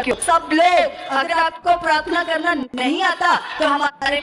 क्यों? सब लोग, अगर आपको प्रार्थना करना नहीं आता तो हमारे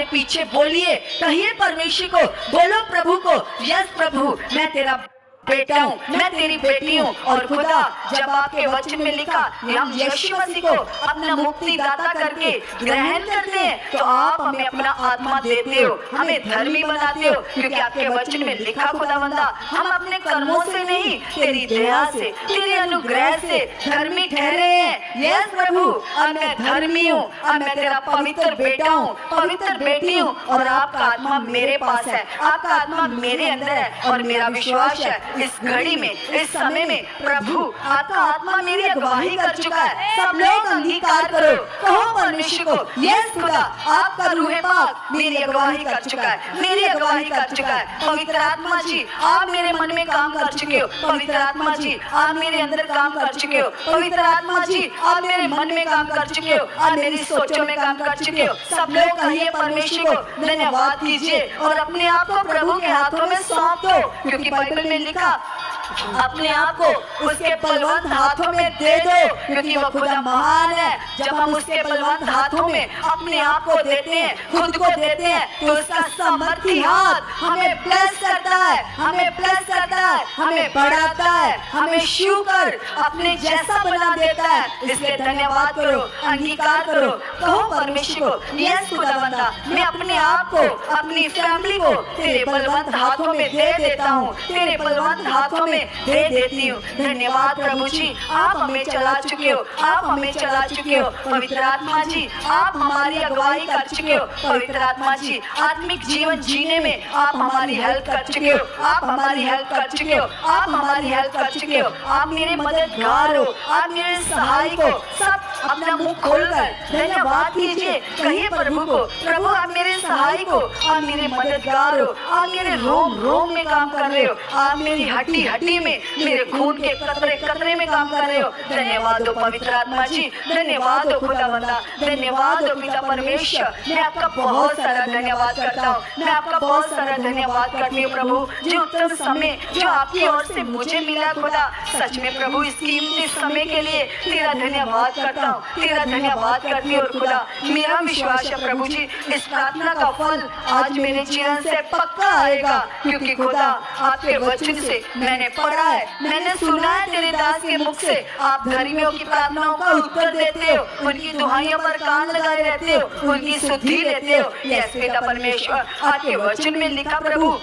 पीछे बोलिए, कहिए परमेश्वर को, बोलो प्रभु को, यस प्रभु मैं तेरा बेटा हूँ, मैं तेरी बेटी हूँ। और खुदा, जब आपके वचन में लिखा हम यीशु मसीह को अपना मुक्तिदाता करके ग्रहण करते हैं तो आप हमें अपना आत्मा देते हो, हमें धर्मी बनाते हो, क्योंकि आपके वचन में लिखा खुदावंदा हम अपने कर्मों से नहीं, तेरी दया से, तेरे अनुग्रह से धर्मी ठहरे हैं। यस प्रभु, अब मैं धर्मी हूँ, अब मैं तेरा पवित्र बेटा हूँ, पवित्र बेटी हूँ, और आपका आत्मा मेरे पास है, आपका आत्मा मेरे अंदर है। और मेरा विश्वास है इस घड़ी में, इस समय में प्रभु आपका आत्मा मेरी अगुवाई कर चुका है। सब लोग अंगीकार करो, कहो परमेश्वर को, यस खुदा आपका रूह पाक मेरी अगुवाई कर चुका है, मेरी अगुवाई कर चुका है। पवित्र आत्मा जी आप मेरे मन में काम कर चुके हो, पवित्र आत्मा जी आप मेरे अंदर काम कर चुके हो, पवित्र आत्मा जी आप मेरे मन में काम कर चुके हो, आप मेरी सोचों में काम कर चुके हो। सब लोग कहिए परमेश्वर को धन्यवाद कीजिए और अपने आप को प्रभु के हाथों में सौंप दो, क्योंकि बाइबल में लिखा अपने आप को उसके बलवंत हाथों में दे दो, क्योंकि वह खुदा महान है। जब हम उसके बलवंत हाथों में अपने आप को देते हैं, खुद को देते हैं, तो उसका सामर्थी हाथ हमें ब्लेस करता है, हमें ब्लेस करता है, हमें बढ़ाता है, हमें छू कर अपने जैसा बना देता है। इसलिए धन्यवाद करो, अंगीकार करो, कहो परमेश्वर को, यस खुदावंदा मैं अपने आप को, अपनी फैमिली को तेरे बलवंत हाथों में दे देता हूँ, तेरे बलवंत हाथों में दे देती हूँ। धन्यवाद प्रभु जी, आप हमें चला चुके हो, आप हमें चला चुके हो। पवित्र आत्मा जी आप हमारी अगुवाई कर चुके हो, पवित्र आत्मा जी आत्मिक जीवन जीने में आप हमारी हेल्प कर चुके हो, आप हमारी हेल्प कर चुके हो, आप हमारी हेल्प कर चुके हो। आप मेरे मददगार हो, आप मेरे सहायक हो। सब अपना मुंह खोलकर धन्यवाद कीजिए, कहिए प्रभु को, प्रभु आप मेरे सहायक हो, आप मेरे मददगार हो, आप मेरे रोम रोम में काम कर रहे हो, आप मेरी हड्डी हड्डी में, मेरे खून के कतरे कतरे में काम कर रहे हो। धन्यवाद हो पवित्र आत्मा जी, धन्यवाद हो खुदावंदा, धन्यवाद हो पिता परमेश्वर। मैं आपका बहुत सारा धन्यवाद करता हूँ, मैं आपका बहुत सारा धन्यवाद करती हूँ प्रभु, जो उत्तम समय जो आपकी ओर से मुझे मिला खुदा। सच में प्रभु इस कीमती समय के लिए तेरा धन्यवाद करता हूँ, तेरा धन्यवाद करती हूँ खुदा। मेरा विश्वास है प्रभु जी इस प्रार्थना का फल आज मेरे जीवन से पक्का आएगा, क्योंकि खुदा आपके वचन से मैंने पढ़ा है, मैंने सुना है तेरे दास के मुख से, आप धर्मियों की प्रार्थनाओं का उत्तर देते हो, उनकी दुहाइयों पर कान लगाए रहते हो, उनकी शुद्धि लेते हो। यस पिता परमेश्वर, आपके वचन में लिखा प्रभु,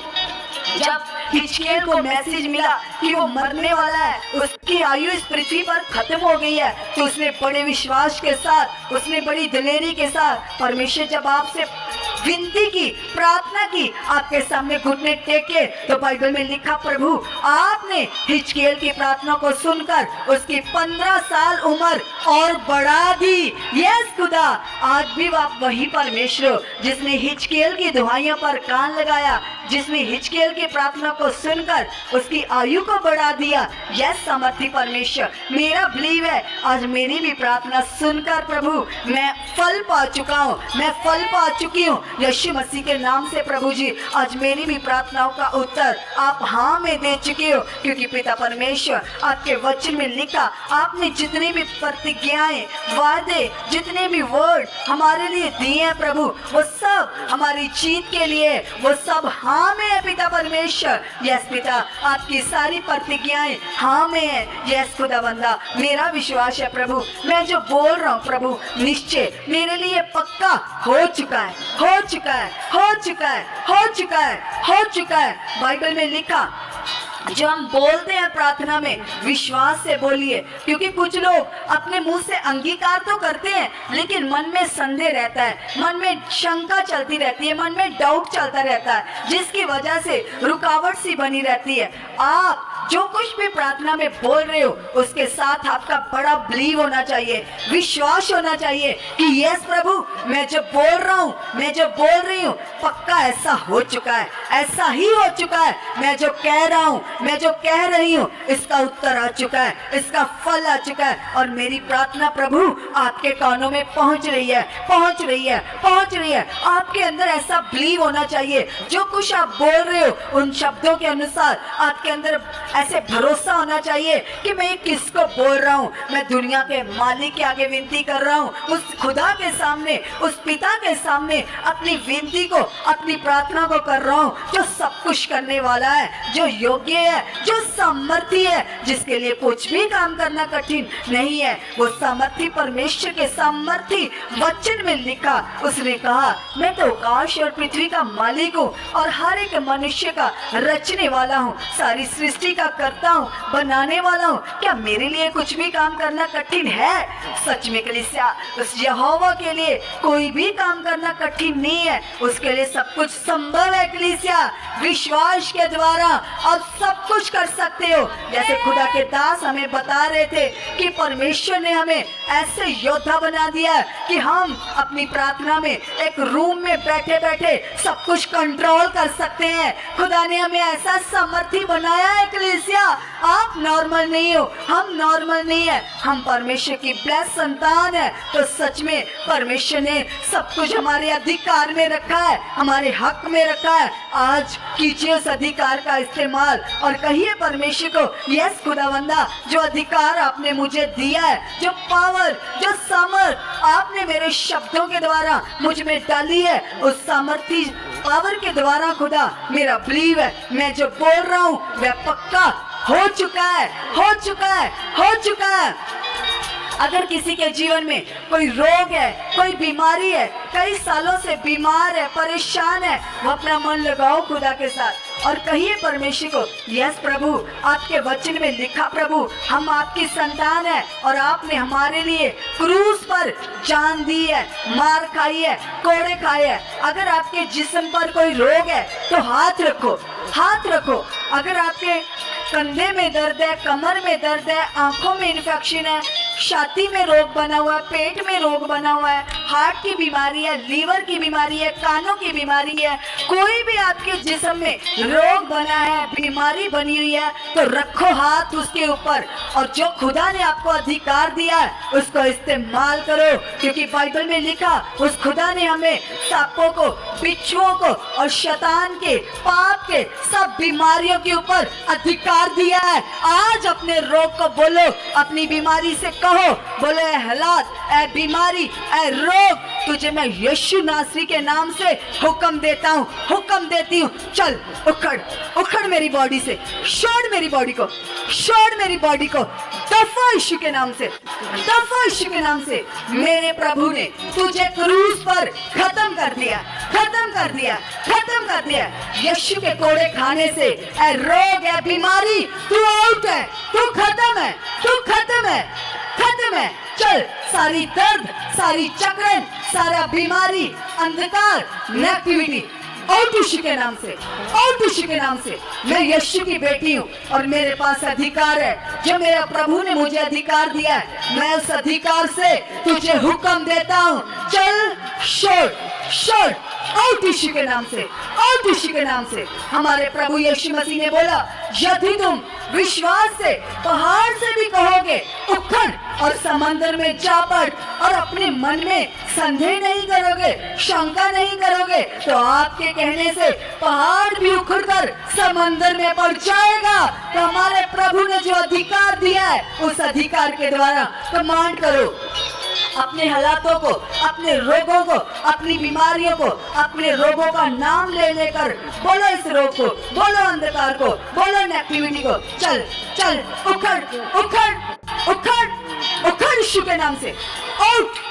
जब हिजकिय्याह को मैसेज मिला कि वो मरने वाला है, उसकी आयु इस पृथ्वी पर खत्म हो गई है, तो उसने बड़े विश्वास के साथ, उसने बड़ी दिलेरी के साथ परमेश्वर जब आपसे विनती की, प्रार्थना की, आपके सामने घुटने टेके, तो बाइबल में लिखा प्रभु आपने हिजकिय्याह की प्रार्थना को सुनकर उसकी 15 साल उम्र और बढ़ा दी। यस खुदा, आज भी आप वही परमेश्वर हो जिसने हिजकिय्याह की दुहाइयों पर कान लगाया, जिसने हिजकिय्याह की प्रार्थना को सुनकर उसकी आयु को बढ़ा दिया। यस सामर्थी परमेश्वर, मेरा बिलीव है आज मेरी भी प्रार्थना सुनकर प्रभु मैं फल पा चुका हूँ, मैं फल पा चुकी हूँ यीशु मसीह के नाम से। प्रभु जी आज मेरी भी प्रार्थनाओं का उत्तर आप हाँ में दे चुके हो, क्योंकि पिता परमेश्वर आपके वचन में लिखा आपने जितनी भी प्रतिज्ञाएं, वादे, जितने भी वर्ड हमारे लिए दिए हैं प्रभु, वो सब हमारी जीत के लिए, वो सब हाँ में है पिता परमेश्वर। यस पिता, आपकी सारी प्रतिज्ञाएं हाँ में है। यस खुदावंदा, मेरा विश्वास है प्रभु, मैं जो बोल रहा हूँ प्रभु निश्चय मेरे लिए पक्का हो चुका है, हो चुका है, हो चुका है, हो चुका है, हो चुका है। बाइबल में लिखा जो हम बोलते हैं प्रार्थना में विश्वास से बोलिए, क्योंकि कुछ लोग अपने मुंह से अंगीकार तो करते हैं लेकिन मन में संदेह रहता है, मन में शंका चलती रहती है, मन में डाउट चलता रहता है, जिसकी वजह से रुकावट सी बनी रहती है। आप जो कुछ भी प्रार्थना में बोल रहे हो उसके साथ आपका बड़ा बिलीव होना चाहिए, विश्वास होना चाहिए कि यस प्रभु मैं जो बोल रहा हूँ, मैं जो बोल रही हूँ पक्का ऐसा हो चुका है, ऐसा ही हो चुका है। मैं जो कह रहा हूँ, मैं जो कह रही हूँ इसका उत्तर आ चुका है, इसका फल आ चुका है, और मेरी प्रार्थना प्रभु आपके कानों में पहुँच रही है, पहुँच रही है, पहुँच रही है। आपके अंदर ऐसा बिलीव होना चाहिए, जो कुछ आप बोल रहे हो उन शब्दों के अनुसार आपके अंदर ऐसे भरोसा होना चाहिए कि मैं ये किसको बोल रहा हूँ। मैं दुनिया के मालिक के आगे विनती कर रहा हूँ, उस खुदा के सामने, उस पिता के सामने अपनी विनती को, अपनी प्रार्थना को कर रहा हूँ, जो सब कुछ करने वाला है, जो योग्य है, जो सामर्थी है, जिसके लिए कुछ भी काम करना कठिन नहीं है। वो सामर्थी परमेश्वर के सामर्थी वचन में लिखा, उसने कहा मैं तो आकाश और पृथ्वी का मालिक हूँ और हर एक मनुष्य का रचने वाला हूँ, सारी सृष्टि का करता हूँ, बनाने वाला हूँ। क्या मेरे लिए कुछ भी काम करना कठिन है? सच में कलीसिया, उस यहोवा के लिए कोई भी काम करना कठिन नहीं है, उसके लिए सब कुछ संभव है। कलीसिया, विश्वास के द्वारा आप सब कुछ कर सकते हो। जैसे खुदा के दास हमें बता रहे थे कि परमेश्वर ने हमें ऐसे योद्धा बना दिया है कि हम अपनी प्रार्थना में एक रूम में बैठे बैठे सब कुछ कंट्रोल कर सकते हैं। खुदा ने हमें ऐसा सामर्थी बनाया है। कलीसिया, आप नॉर्मल नहीं हो, हम नॉर्मल नहीं है, हम परमेश्वर की ब्लेस संतान है। तो सच में परमेश्वर ने सब कुछ हमारे अधिकार में रखा है, हमारे हक में रखा है। आज कीजिए उस अधिकार का इस्तेमाल और कहिए परमेश्वर को, यस खुदावंदा, जो अधिकार आपने मुझे दिया है, जो पावर, जो सामर्थ आपने मेरे शब्दों के द्वारा मुझ में डाली है, उस सामर्थी पावर के द्वारा खुदा मेरा बिलीव है, मैं जो बोल रहा हूँ वह पक्का हो चुका है, हो चुका है, हो चुका है। अगर किसी के जीवन में कोई रोग है, कोई बीमारी है, कई सालों से बीमार है, परेशान है, वो अपना मन लगाओ खुदा के साथ और कहिए परमेश्वर को, यस प्रभु, आपके वचन में लिखा प्रभु, हम आपकी संतान है और आपने हमारे लिए क्रूस पर जान दी है, मार खाई है, कोड़े खाए है। अगर आपके जिस्म पर कोई रोग है तो हाथ रखो, हाथ रखो। अगर आपके कंधे में दर्द है, कमर में दर्द है, आंखों में इन्फेक्शन है, छाती में रोग बना हुआ है, पेट में रोग बना हुआ है, हार्ट की बीमारी है, लीवर की बीमारी है, कानों की बीमारी है, कोई भी आपके जिस्म में रोग बना है, बीमारी बनी हुई है, तो रखो हाथ उसके ऊपर और जो खुदा ने आपको अधिकार दिया है उसको इस्तेमाल करो। क्योंकि बाइबल में लिखा, उस खुदा ने हमें सांपों को, बिच्छुओं को और शैतान के, पाप के, सब बीमारियों के ऊपर अधिकार दिया है। आज अपने रोग को बोलो, अपनी बीमारी से कहो, बोलो ए हालात, ए बीमारी, ए रोग, तुझे मैं यीशु नासरी के नाम से हुक्म देता हूँ, हुक्म देती हूँ, चल उखड़, उखड़ मेरी बॉडी से, छोड़ मेरी बॉडी को, छोड़ मेरी बॉडी को, दफा यीशु के नाम से, दफा यीशु के नाम से। मेरे प्रभु ने तुझे क्रूस पर खत्म कर दिया, खत्म कर दिया, खत्म कर दिया। यीशु के कोड़े खाने से ए रोग है, बीमारी, तू आउट है, तू खत्म है, तू खत्म है, खत्म है। चल, सारी दर्द, सारी चक्रण, सारा बीमारी, अंधकार, नेगेटिविटी, और यीशु के नाम से, और यीशु के नाम से। मैं यीशु की बेटी हूँ और मेरे पास अधिकार है, जो मेरा प्रभु ने मुझे अधिकार दिया है। मैं उस अधिकार से तुझे हुक्म देता हूँ, चल, छोड़, छोड़, और यीशु के नाम से, और यीशु के नाम से। हमारे प्रभु यीशु मसीह ने बोला, यदि तुम विश्वास से पहाड़ से भी कहोगे उखड़ और समंदर में जा पड़ और अपने मन में संदेह नहीं करोगे, शंका नहीं करोगे, तो आपके कहने से पहाड़ भी उखड़कर समंदर में पड़ जाएगा। तो हमारे प्रभु ने जो अधिकार दिया है, उस अधिकार के द्वारा कमांड करो, अपने हालातों को, अपने रोगों को, अपनी बीमारियों को, अपने रोगों का नाम ले लेकर बोलो इस रोग को, बोलो अंधकार को, बोलो नेगेटिविटी को, चल, चल, उखड़, उखड़, उखड़, उखड़ यीशु के नाम से, आउट,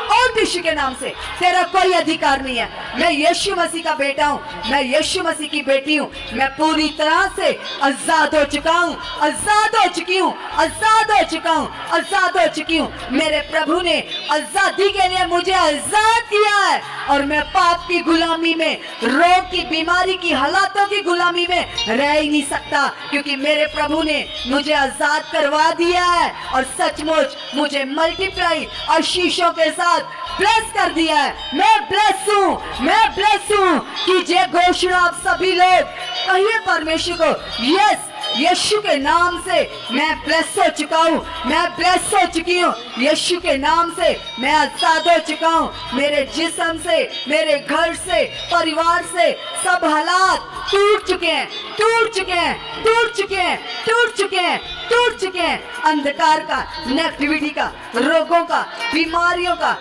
आउट यीशु के नाम से। तेरा कोई अधिकार नहीं है। मैं यीशु मसीह का बेटा हूँ, मैं यीशु मसीह की बेटी हूँ, मैं पूरी तरह से आजाद हो चुका हूँ, आजाद हो चुकी हूँ, आजाद हो चुका हूँ, आजाद हो चुकी हूँ। मेरे प्रभु ने आजादी के लिए मुझे आजाद किया है और मैं पाप की गुलामी में, रोग की, बीमारी की, हालातों की गुलामी में रह ही नहीं सकता, क्योंकि मेरे प्रभु ने मुझे आजाद करवा दिया है और सचमुच मुझे मल्टीप्लाई आशीषों के साथ ब्लेस कर दिया है। मैं ब्लेस हूँ, मैं ब्लेस हूँ। कीजिए घोषणा आप सभी लोग, कहिए परमेश्वर को, यस यीशु के नाम से मैं ब्लेस हो चुका हूँ, मैं ब्लेस हो चुकी हूँ। यीशु के नाम से मैं आजाद हो चुका हूँ। मेरे जिस्म से, मेरे घर से, परिवार से सब हालात टूट चुके हैं, टूट चुके हैं, टूट चुके हैं, टूट चुके हैं, टूट चुके हैं। अंधकार का, नेगेटिविटी का, रोगों का, बीमारियों का,